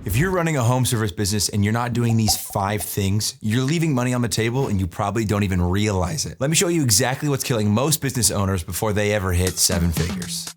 If you're running a home service business and you're not doing these 5 things, you're leaving money on the table and you probably don't even realize it. Let me show you exactly what's killing most business owners before they ever hit 7 figures.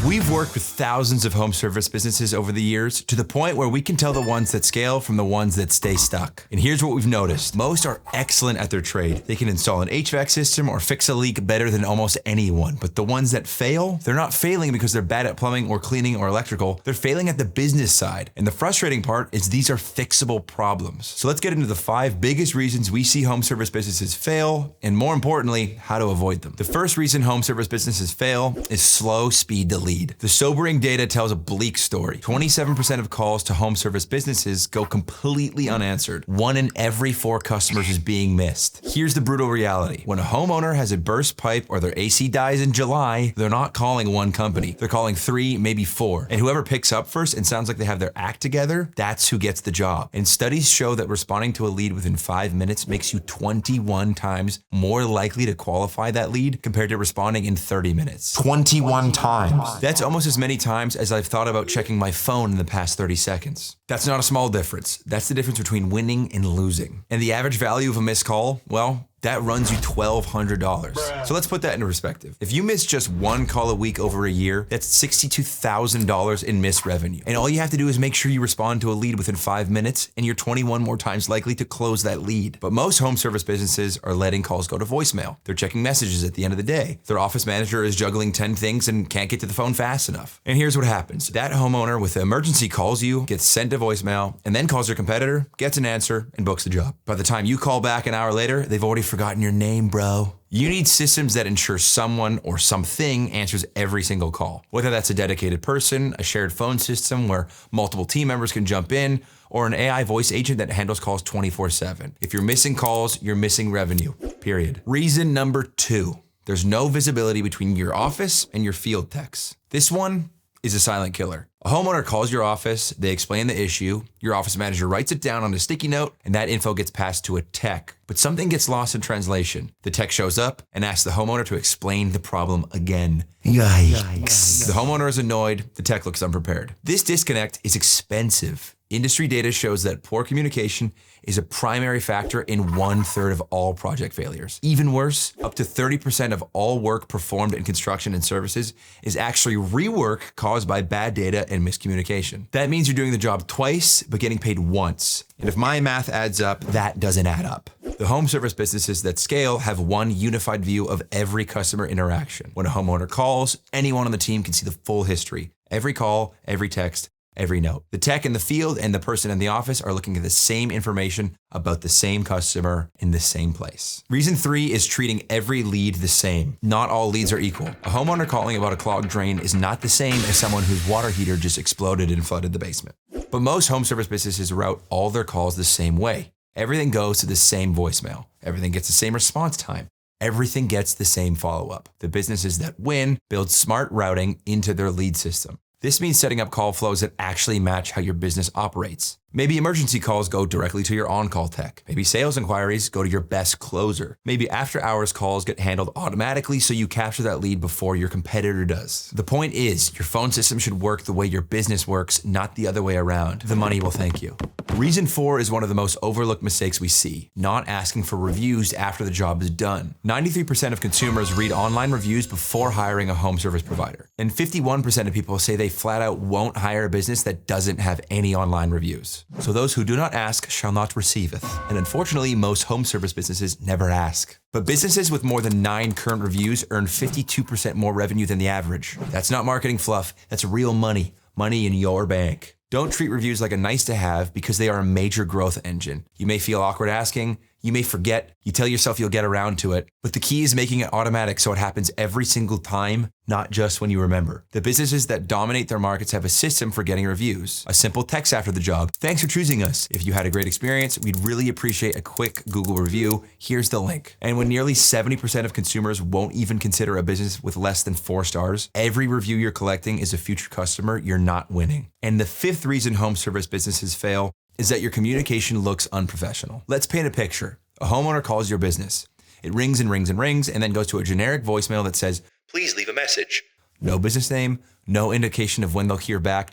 We've worked with thousands of home service businesses over the years to the point where we can tell the ones that scale from the ones that stay stuck. And here's what we've noticed. Most are excellent at their trade. They can install an HVAC system or fix a leak better than almost anyone. But the ones that fail, they're not failing because they're bad at plumbing or cleaning or electrical. They're failing at the business side. And the frustrating part is these are fixable problems. So let's get into the 5 biggest reasons we see home service businesses fail, and more importantly, how to avoid them. The first reason home service businesses fail is slow speed to lead. The sobering data tells a bleak story. 27% of calls to home service businesses go completely unanswered. 1 in every 4 customers is being missed. Here's the brutal reality. When a homeowner has a burst pipe or their AC dies in July, they're not calling 1 company. They're calling 3, maybe 4. And whoever picks up first and sounds like they have their act together, that's who gets the job. And studies show that responding to a lead within 5 minutes makes you 21 times more likely to qualify that lead compared to responding in 30 minutes. 21 times. That's almost as many times as I've thought about checking my phone in the past 30 seconds. That's not a small difference. That's the difference between winning and losing. And the average value of a missed call, well, that runs you $1,200. So let's put that into perspective. If you miss just 1 call a week over a year, that's $62,000 in missed revenue. And all you have to do is make sure you respond to a lead within 5 minutes, and you're 21 more times likely to close that lead. But most home service businesses are letting calls go to voicemail. They're checking messages at the end of the day. Their office manager is juggling 10 things and can't get to the phone fast enough. And here's what happens. That homeowner with the emergency calls you, gets sent to voicemail, and then calls their competitor, gets an answer, and books the job. By the time you call back an hour later, they've already forgotten your name, bro. You need systems that ensure someone or something answers every single call. Whether that's a dedicated person, a shared phone system where multiple team members can jump in, or an AI voice agent that handles calls 24/7. If you're missing calls, you're missing revenue, period. Reason number 2, there's no visibility between your office and your field techs. This one is a silent killer. A homeowner calls your office, they explain the issue, your office manager writes it down on a sticky note, and that info gets passed to a tech. But something gets lost in translation. The tech shows up and asks the homeowner to explain the problem again. Yikes. The homeowner is annoyed, the tech looks unprepared. This disconnect is expensive. Industry data shows that poor communication is a primary factor in 1/3 of all project failures. Even worse, up to 30% of all work performed in construction and services is actually rework caused by bad data and miscommunication. That means you're doing the job twice, but getting paid once. And if my math adds up, that doesn't add up. The home service businesses that scale have one unified view of every customer interaction. When a homeowner calls, anyone on the team can see the full history. Every call, every text, every note. The tech in the field and the person in the office are looking at the same information about the same customer in the same place. Reason 3 is treating every lead the same. Not all leads are equal. A homeowner calling about a clogged drain is not the same as someone whose water heater just exploded and flooded the basement. But most home service businesses route all their calls the same way. Everything goes to the same voicemail. Everything gets the same response time. Everything gets the same follow-up. The businesses that win build smart routing into their lead system. This means setting up call flows that actually match how your business operates. Maybe emergency calls go directly to your on-call tech. Maybe sales inquiries go to your best closer. Maybe after-hours calls get handled automatically so you capture that lead before your competitor does. The point is, your phone system should work the way your business works, not the other way around. The money will thank you. Reason 4 is one of the most overlooked mistakes we see, not asking for reviews after the job is done. 93% of consumers read online reviews before hiring a home service provider. And 51% of people say they flat out won't hire a business that doesn't have any online reviews. So those who do not ask shall not receiveth. And unfortunately, most home service businesses never ask. But businesses with more than 9 current reviews earn 52% more revenue than the average. That's not marketing fluff, that's real money. Money in your bank. Don't treat reviews like a nice to have because they are a major growth engine. You may feel awkward asking, you may forget, you tell yourself you'll get around to it, but the key is making it automatic so it happens every single time, not just when you remember. The businesses that dominate their markets have a system for getting reviews. A simple text after the job. Thanks for choosing us. If you had a great experience, we'd really appreciate a quick Google review. Here's the link. And when nearly 70% of consumers won't even consider a business with less than 4 stars, every review you're collecting is a future customer you're not winning. And the 5th reason home service businesses fail is that your communication looks unprofessional. Let's paint a picture. A homeowner calls your business. It rings and rings and rings and then goes to a generic voicemail that says, "Please leave a message." No business name, no indication of when they'll hear back,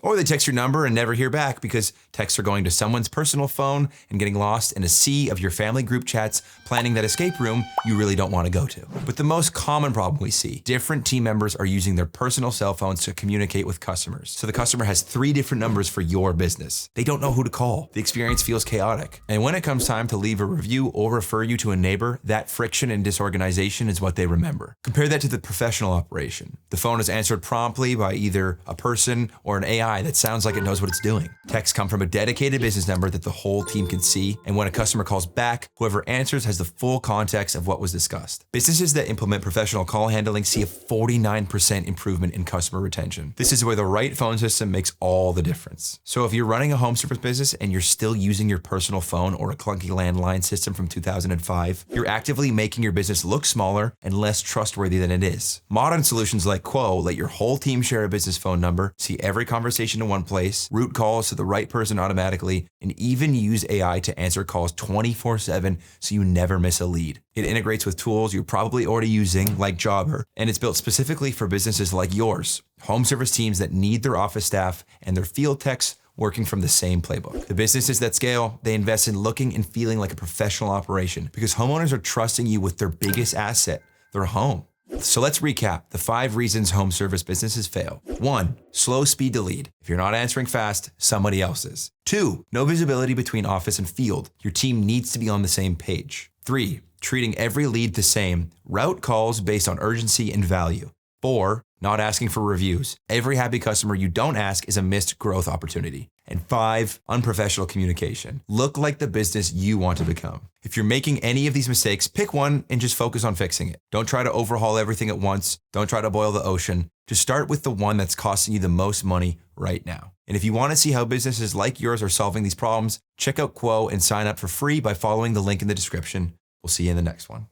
or they text your number and never hear back because texts are going to someone's personal phone and getting lost in a sea of your family group chats planning that escape room you really don't want to go to. But the most common problem we see, different team members are using their personal cell phones to communicate with customers. So the customer has 3 different numbers for your business. They don't know who to call. The experience feels chaotic. And when it comes time to leave a review or refer you to a neighbor, that friction and disorganization is what they remember. Compare that to the professional operation. The phone is answered promptly by either a person or an AI that sounds like it knows what it's doing. Texts come from a dedicated business number that the whole team can see, and when a customer calls back, whoever answers has the full context of what was discussed. Businesses that implement professional call handling see a 49% improvement in customer retention. This is where the right phone system makes all the difference. So if you're running a home service business and you're still using your personal phone or a clunky landline system from 2005, you're actively making your business look smaller and less trustworthy than it is. Modern solutions like Quo let your whole team share a business phone number, see every conversation in one place, route calls to the right person automatically, and even use AI to answer calls 24/7 so you never miss a lead. It integrates with tools you're probably already using like Jobber, and it's built specifically for businesses like yours, home service teams that need their office staff and their field techs working from the same playbook. The businesses that scale, they invest in looking and feeling like a professional operation because homeowners are trusting you with their biggest asset, their home. So let's recap the 5 reasons home service businesses fail. 1, slow speed to lead. If you're not answering fast, somebody else is. 2, no visibility between office and field. Your team needs to be on the same page. 3, treating every lead the same. Route calls based on urgency and value. 4, not asking for reviews. Every happy customer you don't ask is a missed growth opportunity. And 5, unprofessional communication. Look like the business you want to become. If you're making any of these mistakes, pick one and just focus on fixing it. Don't try to overhaul everything at once. Don't try to boil the ocean. Just start with the one that's costing you the most money right now. And if you want to see how businesses like yours are solving these problems, check out Quo and sign up for free by following the link in the description. We'll see you in the next one.